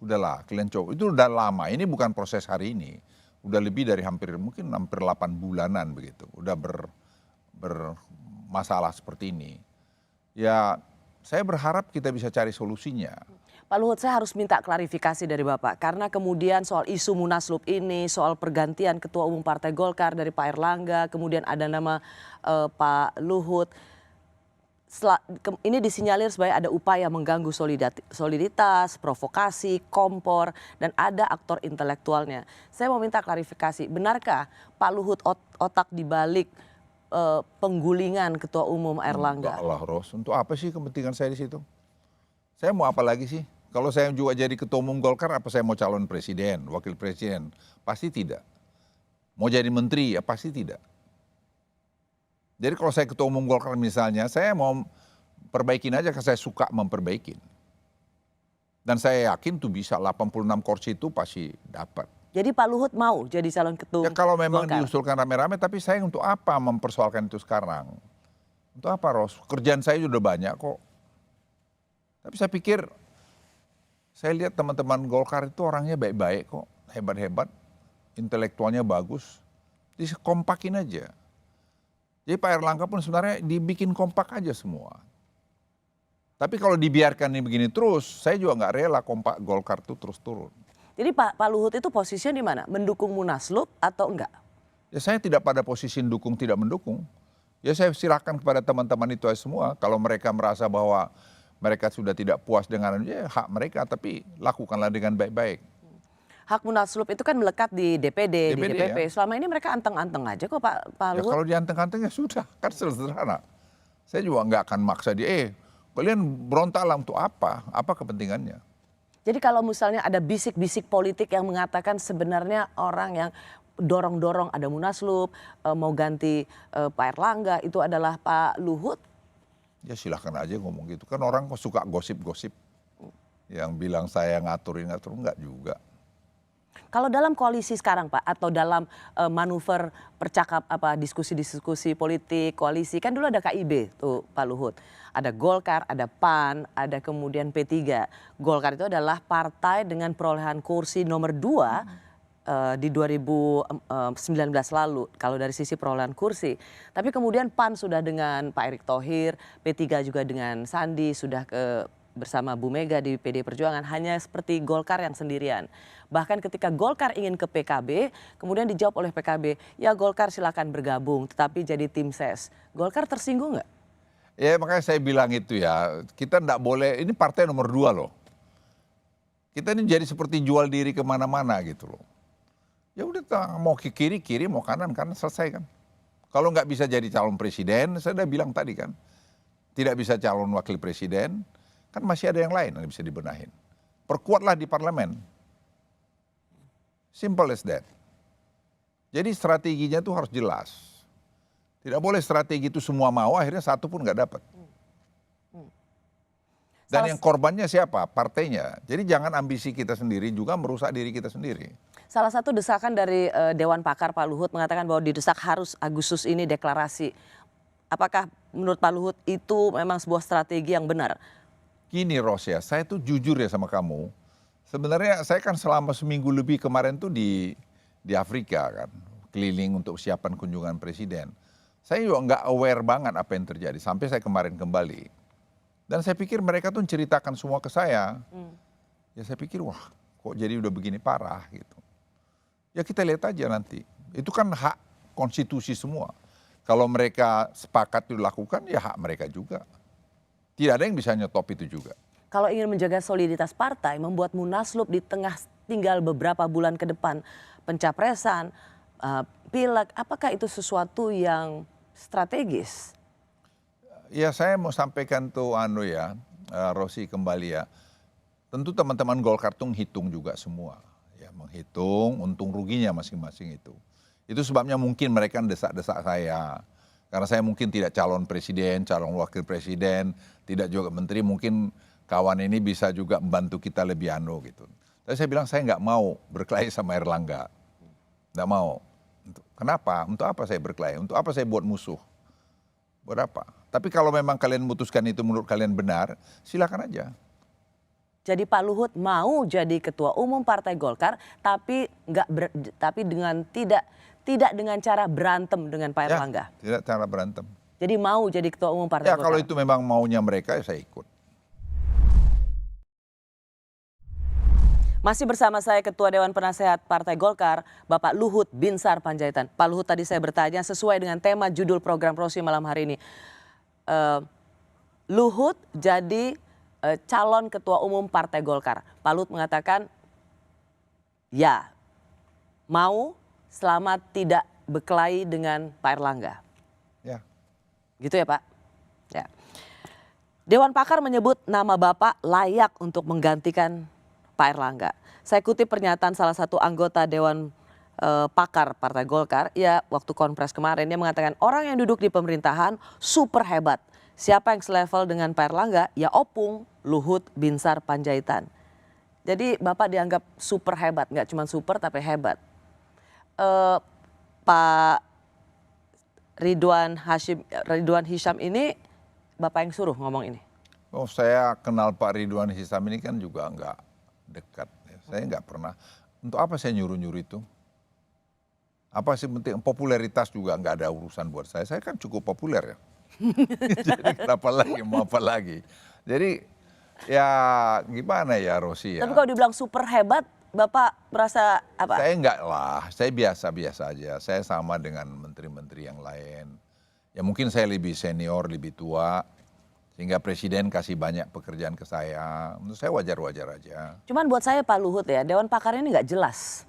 udahlah kalian coba. Itu udah lama. Ini bukan proses hari ini. Udah lebih dari mungkin hampir 8 bulanan begitu. Udah bermasalah seperti ini. Ya saya berharap kita bisa cari solusinya. Pak Luhut, saya harus minta klarifikasi dari Bapak. Karena kemudian soal isu Munaslup ini, soal pergantian Ketua Umum Partai Golkar dari Pak Erlangga, kemudian ada nama Pak Luhut. Ini disinyalir sebagai ada upaya mengganggu soliditas, provokasi, kompor, dan ada aktor intelektualnya. Saya mau minta klarifikasi, benarkah Pak Luhut otak dibalik penggulingan Ketua Umum Erlangga? Enggak lah Ros, untuk apa sih kepentingan saya di situ? Saya mau apa lagi sih? Kalau saya juga jadi Ketua Umum Golkar, apa saya mau calon presiden, wakil presiden? Pasti tidak. Mau jadi menteri, ya pasti tidak. Jadi kalau saya Ketua Umum Golkar misalnya, saya mau perbaikin aja karena saya suka memperbaikin. Dan saya yakin tuh bisa 86 kursi itu pasti dapat. Jadi Pak Luhut mau jadi calon ketua Ya kalau memang Golkar? diusulkan rame-rame, tapi saya untuk apa mempersoalkan itu sekarang? Untuk apa Ros? Kerjaan saya sudah banyak kok. Tapi saya pikir, saya lihat teman-teman Golkar itu orangnya baik-baik kok, hebat-hebat, intelektualnya bagus, dikompakin aja. Jadi Pak Erlangga pun sebenarnya dibikin kompak aja semua. Tapi kalau dibiarkan ini begini terus, saya juga nggak rela kompak Golkar itu terus turun. Jadi Pak Luhut itu posisinya di mana? Mendukung Munaslup atau enggak? Ya saya tidak pada posisi dukung tidak mendukung. Ya saya silakan kepada teman-teman itu semua, kalau mereka merasa bahwa mereka sudah tidak puas dengan ya hak mereka, tapi lakukanlah dengan baik-baik. Hak Munaslup itu kan melekat di DPD, di DPP. Ya. Selama ini mereka anteng-anteng aja kok Pak Ya Luhut. kalau dianteng-anteng ya sudah, kan sederhana. Saya juga nggak akan maksa dia, kalian berontaklah untuk apa? Apa kepentingannya? Jadi kalau misalnya ada bisik-bisik politik yang mengatakan sebenarnya orang yang dorong-dorong ada Munaslup, mau ganti Pak Erlangga, itu adalah Pak Luhut. Ya silahkan aja ngomong gitu. Kan orang kok suka gosip-gosip. Yang bilang saya ngatur enggak juga. Kalau dalam koalisi sekarang Pak, atau dalam manuver diskusi-diskusi politik, koalisi, kan dulu ada KIB tuh Pak Luhut. Ada Golkar, ada PAN, ada kemudian P3. Golkar itu adalah partai dengan perolehan kursi nomor 2 di 2019 lalu, kalau dari sisi perolehan kursi. Tapi kemudian PAN sudah dengan Pak Erick Thohir, P3 juga dengan Sandi, sudah bersama Bu Mega di PD Perjuangan, hanya seperti Golkar yang sendirian. Bahkan ketika Golkar ingin ke PKB, kemudian dijawab oleh PKB, ya Golkar silakan bergabung, tetapi jadi tim ses. Golkar tersinggung nggak? Ya makanya saya bilang itu ya, kita enggak boleh, ini partai nomor 2 loh. Kita ini jadi seperti jual diri kemana-mana gitu loh. Ya udah mau ke kiri, mau kanan, selesai kan. Kalau nggak bisa jadi calon presiden, saya udah bilang tadi kan. Tidak bisa calon wakil presiden, kan masih ada yang lain yang bisa dibenahin. Perkuatlah di parlemen. Simple as that. Jadi strateginya tuh harus jelas. Tidak boleh strategi itu semua mau, akhirnya satu pun nggak dapat. Dan yang korbannya siapa? Partainya. Jadi jangan ambisi kita sendiri juga merusak diri kita sendiri. Salah satu desakan dari Dewan Pakar Pak Luhut mengatakan bahwa didesak harus Agustus ini deklarasi. Apakah menurut Pak Luhut itu memang sebuah strategi yang benar? Gini Ros ya, saya tuh jujur ya sama kamu. Sebenarnya saya kan selama seminggu lebih kemarin tuh di Afrika kan. Keliling untuk siapan kunjungan presiden. Saya juga nggak aware banget apa yang terjadi. Sampai saya kemarin kembali. Dan saya pikir mereka tuh ceritakan semua ke saya. Ya saya pikir wah kok jadi udah begini parah gitu. Ya kita lihat aja nanti. Itu kan hak konstitusi semua. Kalau mereka sepakat itu dilakukan ya hak mereka juga. Tidak ada yang bisa nyetop itu juga. Kalau ingin menjaga soliditas partai, membuat Munaslup di tengah tinggal beberapa bulan ke depan, pencapresan, pileg, apakah itu sesuatu yang strategis? Ya saya mau sampaikan tuh Rosi kembali ya. Tentu teman-teman Golkar tuh hitung juga semua. Ya menghitung untung ruginya masing-masing itu. Itu sebabnya mungkin mereka desak-desak saya. Karena saya mungkin tidak calon presiden, calon wakil presiden, tidak juga menteri, mungkin kawan ini bisa juga membantu kita lebih gitu. Tapi saya bilang saya nggak mau berkelahi sama Erlangga. Nggak mau. Kenapa? Untuk apa saya berkelahi? Untuk apa saya buat musuh? Buat apa? Tapi kalau memang kalian memutuskan itu menurut kalian benar, silakan aja. Jadi Pak Luhut mau jadi ketua umum Partai Golkar, tapi dengan tidak dengan cara berantem dengan Pak Erlangga. Ya, tidak cara berantem. Jadi mau jadi ketua umum Partai Golkar. Ya kalau itu memang maunya mereka, ya saya ikut. Masih bersama saya Ketua Dewan Penasehat Partai Golkar, Bapak Luhut Binsar Panjaitan. Pak Luhut, tadi saya bertanya sesuai dengan tema judul program Rosi malam hari ini. Luhut jadi calon ketua umum Partai Golkar. Pak Luhut mengatakan ya, mau selama tidak berkelahi dengan Pak Erlangga. Ya. Gitu ya Pak? Ya. Dewan Pakar menyebut nama Bapak layak untuk menggantikan Pak Erlangga. Saya kutip pernyataan salah satu anggota Dewan Pakar Partai Golkar, ya waktu konferensi kemarin dia mengatakan orang yang duduk di pemerintahan super hebat. Siapa yang selevel dengan Pak Erlangga? Ya Opung Luhut Binsar Panjaitan. Jadi Bapak dianggap super hebat, nggak cuma super tapi hebat. Pak Ridwan Hisyam ini Bapak yang suruh ngomong ini? Oh, saya kenal Pak Ridwan Hisyam ini kan juga nggak dekat. Saya nggak pernah. Untuk apa saya nyuruh-nyuruh itu? Apa sih penting? Popularitas juga nggak ada urusan buat saya. Saya kan cukup populer ya. Jadi kenapa lagi? Mau apa lagi? Jadi ya gimana ya Rosi ya? Tapi kalau dibilang super hebat, Bapak merasa apa? Saya enggak lah. Saya biasa-biasa aja. Saya sama dengan menteri-menteri yang lain. Ya mungkin saya lebih senior, lebih tua. Sehingga presiden kasih banyak pekerjaan ke saya. Menurut saya wajar-wajar aja. Cuman buat saya Pak Luhut ya, Dewan Pakar ini nggak jelas.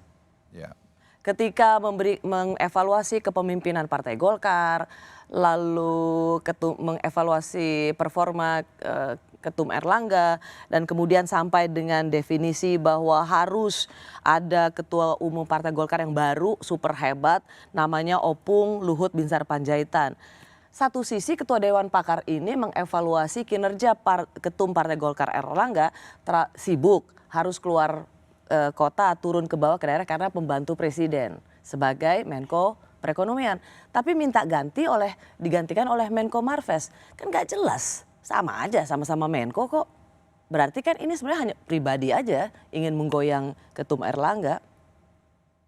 Ya. Ketika mengevaluasi kepemimpinan Partai Golkar, lalu mengevaluasi performa Ketum Erlangga, dan kemudian sampai dengan definisi bahwa harus ada ketua umum Partai Golkar yang baru, super hebat, namanya Opung Luhut Binsar Panjaitan. Satu sisi Ketua Dewan Pakar ini mengevaluasi kinerja Ketum Partai Golkar Erlangga sibuk, harus keluar kota, turun ke bawah ke daerah karena pembantu presiden sebagai Menko Perekonomian. Tapi minta digantikan oleh Menko Marves. Kan gak jelas, sama aja, sama-sama Menko kok. Berarti kan ini sebenarnya hanya pribadi aja ingin menggoyang Ketum Erlangga.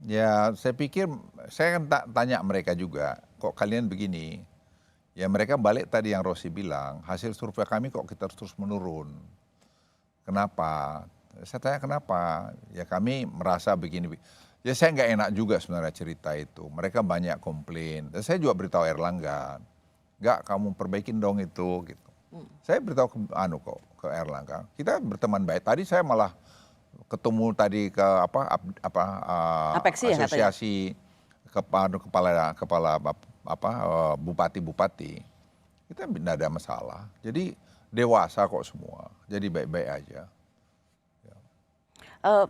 Ya saya pikir, saya kan tanya mereka juga, kok kalian begini? Ya mereka balik tadi yang Rosi bilang, hasil survei kami kok kita terus menurun. Kenapa? Saya tanya kenapa? Ya kami merasa begini. Ya saya nggak enak juga sebenarnya cerita itu. Mereka banyak komplain. Dan saya juga beritahu Erlangga, nggak kamu perbaikin dong itu. Gitu. Saya beritahu ke Erlangga. Kita berteman baik. Tadi saya malah ketemu tadi ke asosiasi kepala bupati-bupati, kita tidak ada masalah. Jadi dewasa kok semua, jadi baik-baik aja.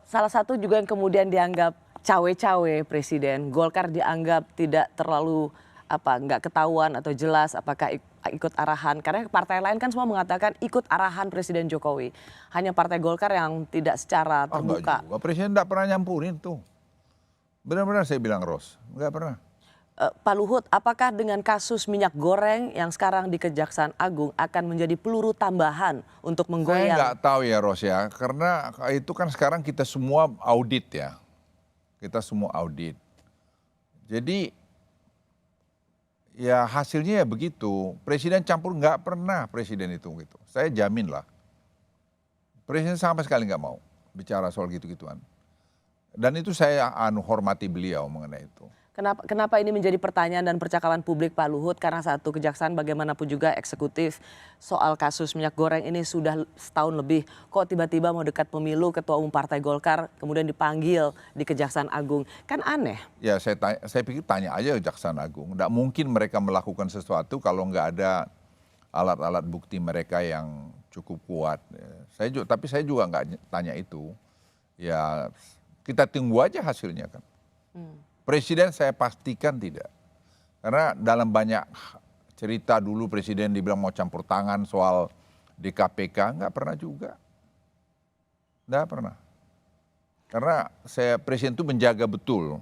Salah satu juga yang kemudian dianggap cawe-cawe presiden, Golkar dianggap tidak terlalu nggak ketahuan atau jelas apakah ikut arahan. Karena partai lain kan semua mengatakan ikut arahan Presiden Jokowi. Hanya Partai Golkar yang tidak secara terbuka. Enggak juga. Presiden tidak pernah nyampurin tuh. Benar-benar saya bilang Ros, nggak pernah. Pak Luhut, apakah dengan kasus minyak goreng yang sekarang di Kejaksaan Agung akan menjadi peluru tambahan untuk menggoyang? Saya nggak tahu ya Ros ya, karena itu kan sekarang kita semua audit ya. Kita semua audit. Jadi ya hasilnya ya begitu. Presiden campur nggak pernah presiden itu gitu. Saya jamin lah. Presiden sama sekali nggak mau bicara soal gitu-gituan. Dan itu saya hormati beliau mengenai itu. Kenapa ini menjadi pertanyaan dan percakapan publik Pak Luhut? Karena satu kejaksaan bagaimanapun juga eksekutif soal kasus minyak goreng ini sudah setahun lebih. Kok tiba-tiba mau dekat pemilu ketua umum Partai Golkar kemudian dipanggil di Kejaksaan Agung? Kan aneh. Ya saya pikir tanya aja Kejaksaan Agung. Nggak mungkin mereka melakukan sesuatu kalau nggak ada alat-alat bukti mereka yang cukup kuat. Tapi saya juga nggak tanya itu. Ya kita tunggu aja hasilnya kan. Presiden saya pastikan tidak. Karena dalam banyak cerita dulu presiden dibilang mau campur tangan soal DKPK, nggak pernah juga. Nggak pernah. Karena presiden itu menjaga betul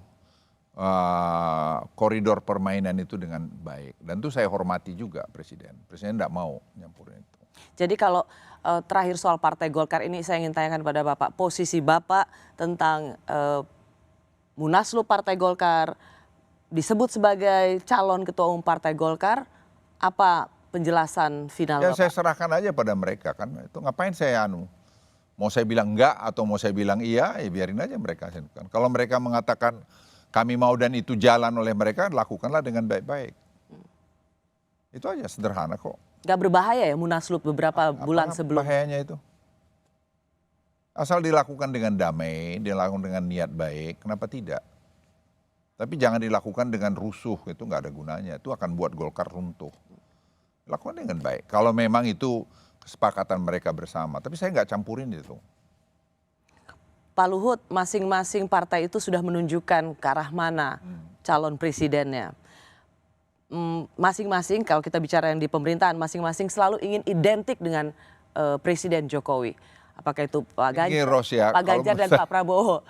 koridor permainan itu dengan baik. Dan itu saya hormati juga presiden. Presiden nggak mau nyampurin itu. Jadi kalau terakhir soal Partai Golkar ini saya ingin tanyakan pada Bapak, posisi Bapak tentang Munaslup Partai Golkar, disebut sebagai calon ketua umum Partai Golkar, apa penjelasan final Ya Bapak? saya serahkan aja pada mereka kan. Itu ngapain saya mau saya bilang enggak atau mau saya bilang iya, ya biarin aja mereka. Kalau mereka mengatakan kami mau dan itu jalan oleh mereka, lakukanlah dengan baik-baik. Itu aja, sederhana kok. Gak berbahaya ya Munaslup beberapa bulan sebelum? Bahayanya itu. Asal dilakukan dengan damai, dilakukan dengan niat baik, kenapa tidak? Tapi jangan dilakukan dengan rusuh, itu nggak ada gunanya. Itu akan buat Golkar runtuh. Lakukan dengan baik. Kalau memang itu kesepakatan mereka bersama. Tapi saya nggak campurin itu. Pak Luhut, masing-masing partai itu sudah menunjukkan ke arah mana calon presidennya. Masing-masing, kalau kita bicara yang di pemerintahan, masing-masing selalu ingin identik dengan Presiden Jokowi. Apakah itu Pak Ganjar dan Pak Prabowo.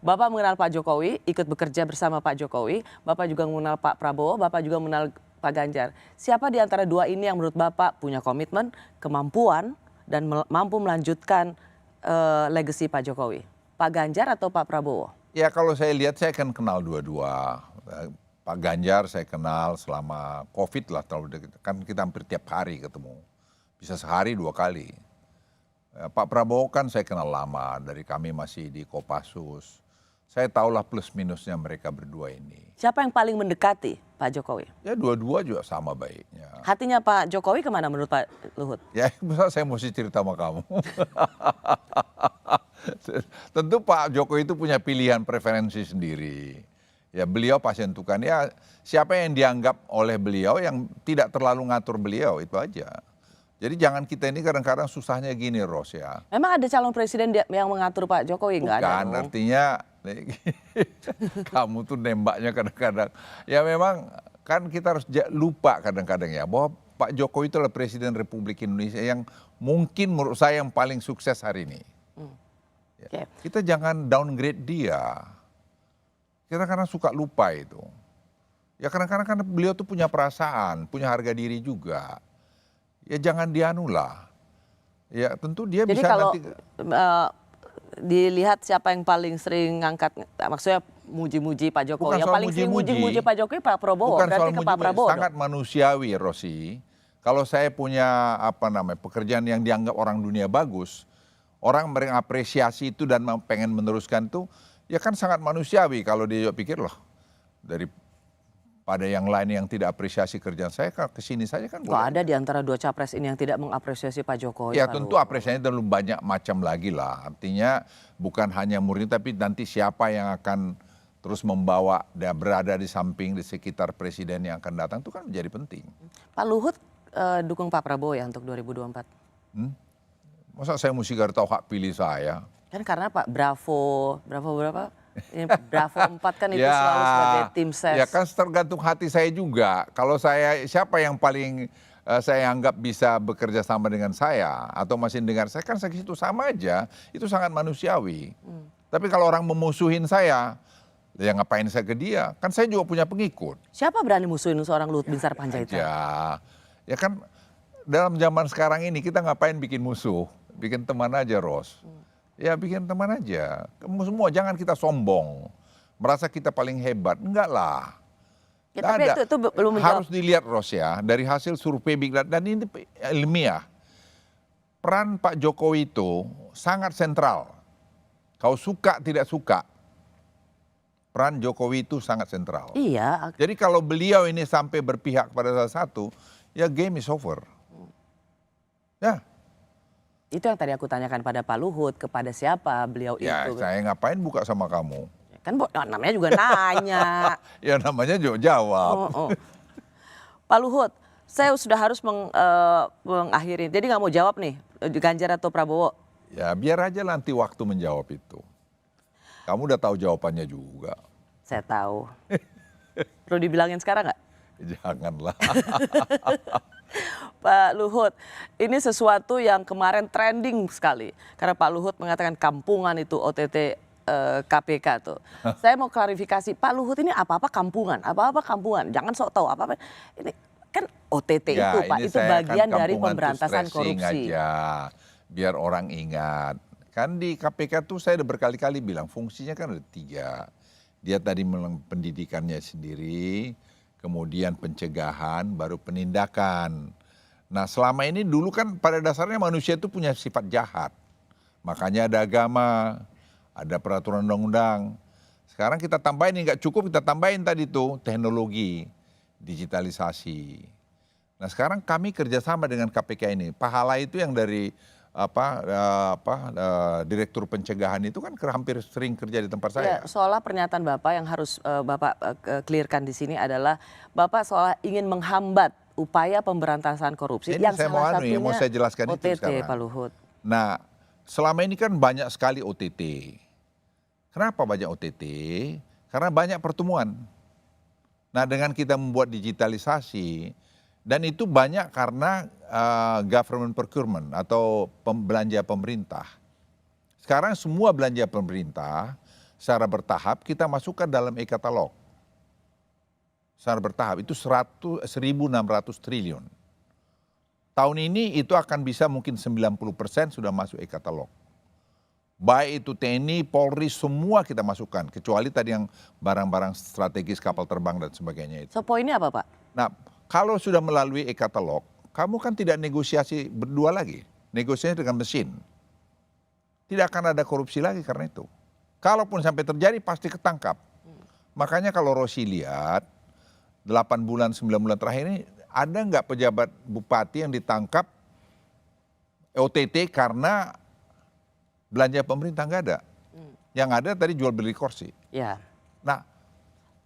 Bapak mengenal Pak Jokowi, ikut bekerja bersama Pak Jokowi. Bapak juga mengenal Pak Prabowo, Bapak juga mengenal Pak Ganjar. Siapa di antara dua ini yang menurut Bapak punya komitmen, kemampuan, dan mampu melanjutkan legacy Pak Jokowi? Pak Ganjar atau Pak Prabowo? Ya kalau saya lihat saya kan kenal dua-dua. Pak Ganjar saya kenal selama COVID lah. Kan kita hampir tiap hari ketemu. Bisa sehari 2 kali. Pak Prabowo kan saya kenal lama, dari kami masih di Kopassus. Saya tahulah plus minusnya mereka berdua ini. Siapa yang paling mendekati Pak Jokowi? Ya dua-dua juga sama baiknya. Hatinya Pak Jokowi kemana menurut Pak Luhut? Ya saya mesti cerita sama kamu. Tentu Pak Jokowi itu punya pilihan preferensi sendiri. Ya beliau pasti tentukan, ya siapa yang dianggap oleh beliau yang tidak terlalu ngatur beliau, itu aja. Jadi jangan kita ini kadang-kadang susahnya gini, Ros ya. Memang ada calon presiden yang mengatur Pak Jokowi? Nggak ada. Bukan, artinya kamu tuh nembaknya kadang-kadang. Ya memang kan kita harus lupa kadang-kadang ya, bahwa Pak Jokowi itu adalah Presiden Republik Indonesia yang mungkin menurut saya yang paling sukses hari ini. Ya, kita jangan downgrade dia. Kita karena suka lupa itu. Ya kadang-kadang kan beliau tuh punya perasaan, punya harga diri juga. Ya jangan dianulah. Ya tentu dia jadi bisa kalau, nanti. Dilihat siapa yang paling sering ngangkat, maksudnya muji-muji Pak Jokowi. Bukan yang paling sering muji-muji Pak Jokowi Pak Prabowo. Bukan berarti soal ke Pak Prabowo. Sangat manusiawi, Rosi. Kalau saya punya pekerjaan yang dianggap orang dunia bagus, orang mengapresiasi itu dan pengen meneruskan itu, ya kan sangat manusiawi. Kalau dia pikir loh, daripada yang lain yang tidak apresiasi kerjaan saya, kesini saja kan. Kok ada di antara dua capres ini yang tidak mengapresiasi Pak Jokowi? Ya tentu apresiasinya terlalu banyak macam lagi lah. Artinya bukan hanya murni, tapi nanti siapa yang akan terus membawa dan berada di samping, di sekitar presiden yang akan datang itu kan menjadi penting. Pak Luhut dukung Pak Prabowo ya untuk 2024? Masa saya mesti gak tahu hak pilih saya? Kan karena Pak Bravo berapa? Ini Bravo 4 kan itu selalu sebagai tim ses. Ya kan tergantung hati saya juga. Kalau siapa yang paling saya anggap bisa bekerja sama dengan saya atau masih dengar saya, kan itu sama aja. Itu sangat manusiawi. Tapi kalau orang memusuhin saya, ya ngapain saya ke dia? Kan saya juga punya pengikut. Siapa berani musuhin seorang Luhut Binsar Panjaitan? Ya kan dalam zaman sekarang ini kita ngapain bikin musuh? Bikin teman aja, Ros. Ya bikin teman aja. Kamu semua jangan kita sombong. Merasa kita paling hebat. Enggak lah. Ya, tapi itu belum menjawab. Harus dilihat, Ros ya. Dari hasil survei Big Data, dan ini ilmiah. Peran Pak Jokowi itu sangat sentral. Kau suka tidak suka, peran Jokowi itu sangat sentral. Iya. Jadi kalau beliau ini sampai berpihak pada salah satu, ya game is over. Ya. Itu yang tadi aku tanyakan pada Pak Luhut, kepada siapa beliau ya, itu. Ya saya ngapain buka sama kamu. Kan namanya juga nanya. Ya namanya juga jawab. Pak Luhut, saya sudah harus mengakhiri. Jadi nggak mau jawab nih, Ganjar atau Prabowo? Ya biar aja nanti waktu menjawab itu. Kamu udah tahu jawabannya juga. Saya tahu. Perlu dibilangin sekarang nggak? Janganlah. Pak Luhut, ini sesuatu yang kemarin trending sekali. Karena Pak Luhut mengatakan kampungan itu OTT KPK tuh. Saya mau klarifikasi, Pak Luhut ini apa-apa kampungan, apa-apa kampungan. Jangan sok tahu apa-apa. Ini kan OTT Ya, itu Pak, ini itu saya bagian kan dari kampungan tuh pemberantasan stressing korupsi. aja, biar orang ingat. Kan di KPK tuh saya udah berkali-kali bilang fungsinya kan ada 3. Dia tadi pendidikannya sendiri, kemudian pencegahan, baru penindakan. Nah selama ini dulu kan pada dasarnya manusia itu punya sifat jahat. Makanya ada agama, ada peraturan undang-undang. Sekarang kita tambahin, nggak cukup kita tambahin tadi tuh teknologi, digitalisasi. Nah sekarang kami kerjasama dengan KPK ini. Pahala itu yang dari direktur pencegahan itu kan hampir sering kerja di tempat saya. Ya, seolah pernyataan Bapak yang harus Bapak clearkan di sini adalah Bapak seolah ingin menghambat upaya pemberantasan korupsi Ini yang saya salah mau satunya saya jelaskan OTT, itu sekarang. Pak Luhut. Nah, selama ini kan banyak sekali OTT. Kenapa banyak OTT? Karena banyak pertemuan. Nah, dengan kita membuat digitalisasi, dan itu banyak karena government procurement atau belanja pemerintah. Sekarang semua belanja pemerintah secara bertahap kita masukkan dalam e-katalog. Secara bertahap itu 1.600 triliun. Tahun ini itu akan bisa mungkin 90% sudah masuk e-katalog. Baik itu TNI, Polri, semua kita masukkan. Kecuali tadi yang barang-barang strategis, kapal terbang dan sebagainya itu. So poinnya apa Pak? Nah, kalau sudah melalui e-katalog, kamu kan tidak negosiasi berdua lagi. Negosiasi dengan mesin. Tidak akan ada korupsi lagi karena itu. Kalaupun sampai terjadi pasti ketangkap. Makanya kalau Rosi lihat, 8 bulan, 9 bulan terakhir ini, ada nggak pejabat bupati yang ditangkap OTT karena belanja pemerintah? Nggak ada. Yang ada tadi jual beli kursi. Ya. Nah,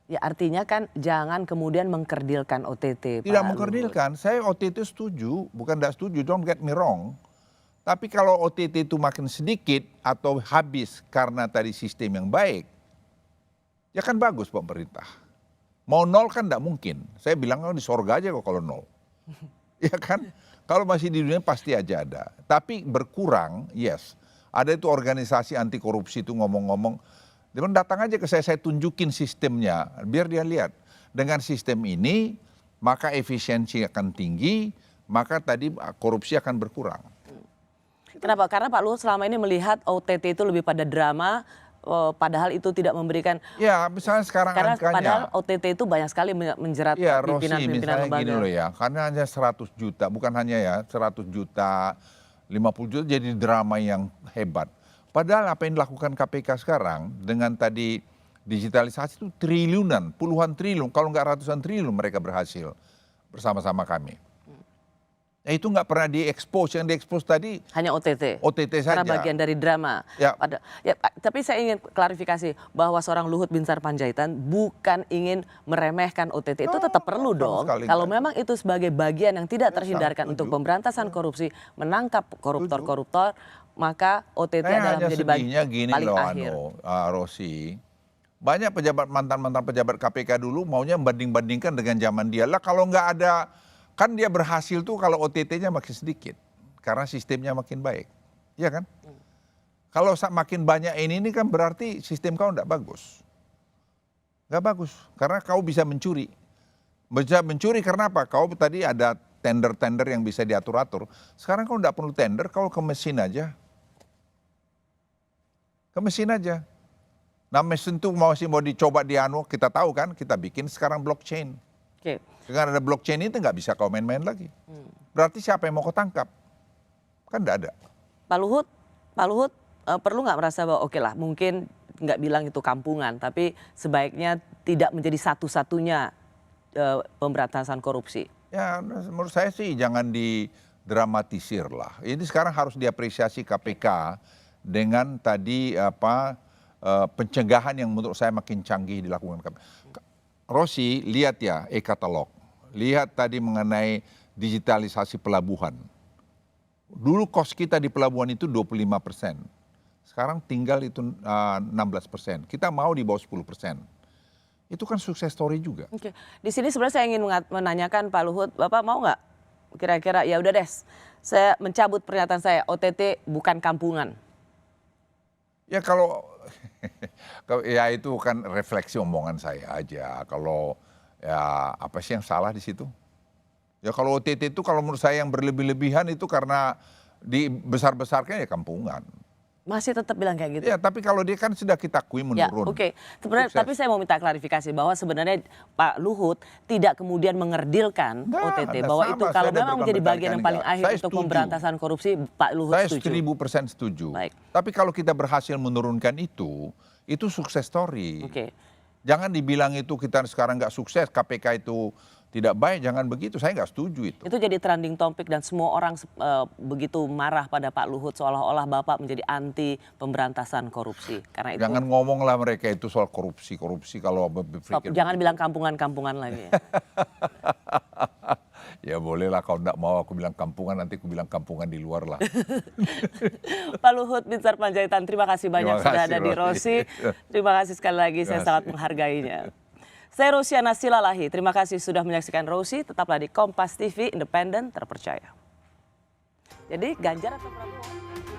ya artinya kan jangan kemudian mengkerdilkan OTT. tidak mengkerdilkan. Saya OTT setuju, bukan tidak setuju, don't get me wrong. Tapi kalau OTT itu makin sedikit atau habis karena tadi sistem yang baik, ya kan bagus pemerintah. Mau nol kan tidak mungkin. Saya bilang di sorga aja kok kalau nol. Ya kan? Kalau masih di dunia pasti aja ada. Tapi berkurang, yes. Ada itu organisasi anti korupsi itu ngomong-ngomong. Dia datang aja ke saya tunjukin sistemnya. Biar dia lihat. Dengan sistem ini, maka efisiensi akan tinggi, maka tadi korupsi akan berkurang. Kenapa? Karena Pak Luhut selama ini melihat OTT itu lebih pada drama, padahal itu tidak memberikan. Ya, misalnya sekarang karena angkanya. Padahal OTT itu banyak sekali menjerat ya, pimpinan-pimpinan lembaga. Gini loh ya, karena hanya 100 juta, bukan hanya ya 100 juta, 50 juta jadi drama yang hebat. Padahal apa yang dilakukan KPK sekarang dengan tadi digitalisasi itu triliunan, puluhan triliun, kalau nggak ratusan triliun mereka berhasil bersama-sama kami. Ya, itu nggak pernah diekspos, yang diekspos tadi hanya OTT. OTT saja. Karena bagian dari drama. Ya. Tapi saya ingin klarifikasi bahwa seorang Luhut Binsar Panjaitan bukan ingin meremehkan OTT. Itu tetap perlu dong. Kalau memang itu sebagai bagian yang tidak terhindarkan untuk pemberantasan korupsi, menangkap koruptor-koruptor, maka OTT adalah menjadi bagian paling akhir. Rosi, banyak pejabat mantan-mantan pejabat KPK dulu maunya banding-bandingkan dengan zaman dia. Lah kalau nggak ada, kan dia berhasil tuh kalau OTT-nya makin sedikit. Karena sistemnya makin baik. Iya kan? Kalau makin banyak ini kan berarti sistem kau nggak bagus. Nggak bagus. Karena kau bisa mencuri. Bisa mencuri karena apa? Kau tadi ada tender-tender yang bisa diatur-atur. Sekarang kau nggak perlu tender, kau ke mesin aja. Ke mesin aja. Nah mesin tuh mau dicoba kita tahu kan, kita bikin sekarang blockchain. Oke. Dengan ada blockchain itu nggak bisa kau main-main lagi. Berarti siapa yang mau kau tangkap? Kan nggak ada. Pak Luhut perlu nggak merasa bahwa oke lah mungkin nggak bilang itu kampungan, tapi sebaiknya tidak menjadi satu-satunya pemberantasan korupsi. Ya menurut saya sih jangan didramatisir lah. Ini sekarang harus diapresiasi KPK dengan tadi pencegahan yang menurut saya makin canggih dilakukan KPK. Rosi, lihat ya e-katalog. Lihat tadi mengenai digitalisasi pelabuhan. Dulu kos kita di pelabuhan itu 25%. Sekarang tinggal itu 16%. Kita mau di bawah 10%. Itu kan sukses story juga. Oke, di sini sebenarnya saya ingin menanyakan Pak Luhut, Bapak mau nggak kira-kira ya udah deh, saya mencabut pernyataan saya, OTT bukan kampungan. Ya kalau ya itu kan refleksi omongan saya aja. Kalau ya apa sih yang salah di situ? Ya kalau OTT itu kalau menurut saya yang berlebih-lebihan itu karena dibesar-besarkan ya kampungan. Masih tetap bilang kayak gitu? Ya tapi kalau dia kan sudah kita akui Ya, menurun. oke. Sebenarnya, tapi saya mau minta klarifikasi bahwa sebenarnya Pak Luhut tidak kemudian mengerdilkan OTT bahwa sama. itu kalau Saya memang menjadi bagian yang paling akhir Saya untuk setuju. pemberantasan korupsi, Pak Luhut Saya setuju. 1000% setuju. Baik. Tapi kalau kita berhasil menurunkan itu sukses story. Oke. Jangan dibilang itu kita sekarang nggak sukses, KPK itu tidak baik, jangan begitu. Saya nggak setuju itu. Itu jadi trending topic dan semua orang begitu marah pada Pak Luhut seolah-olah Bapak menjadi anti pemberantasan korupsi. Karena itu Jangan ngomonglah mereka itu soal korupsi kalau berpikir. jangan bilang kampungan-kampungan lagi. Ya bolehlah kalau enggak mau aku bilang kampungan, nanti aku bilang kampungan di luar lah. Pak Luhut Binsar Panjaitan, terima kasih banyak Terima sudah kasih, ada di Rosi. Rosi. Terima kasih sekali lagi, saya sangat menghargainya. Saya Rosiana Silalahi, terima kasih sudah menyaksikan Rosi, tetaplah di Kompas TV, independen, terpercaya. Jadi Ganjar atau Prabowo?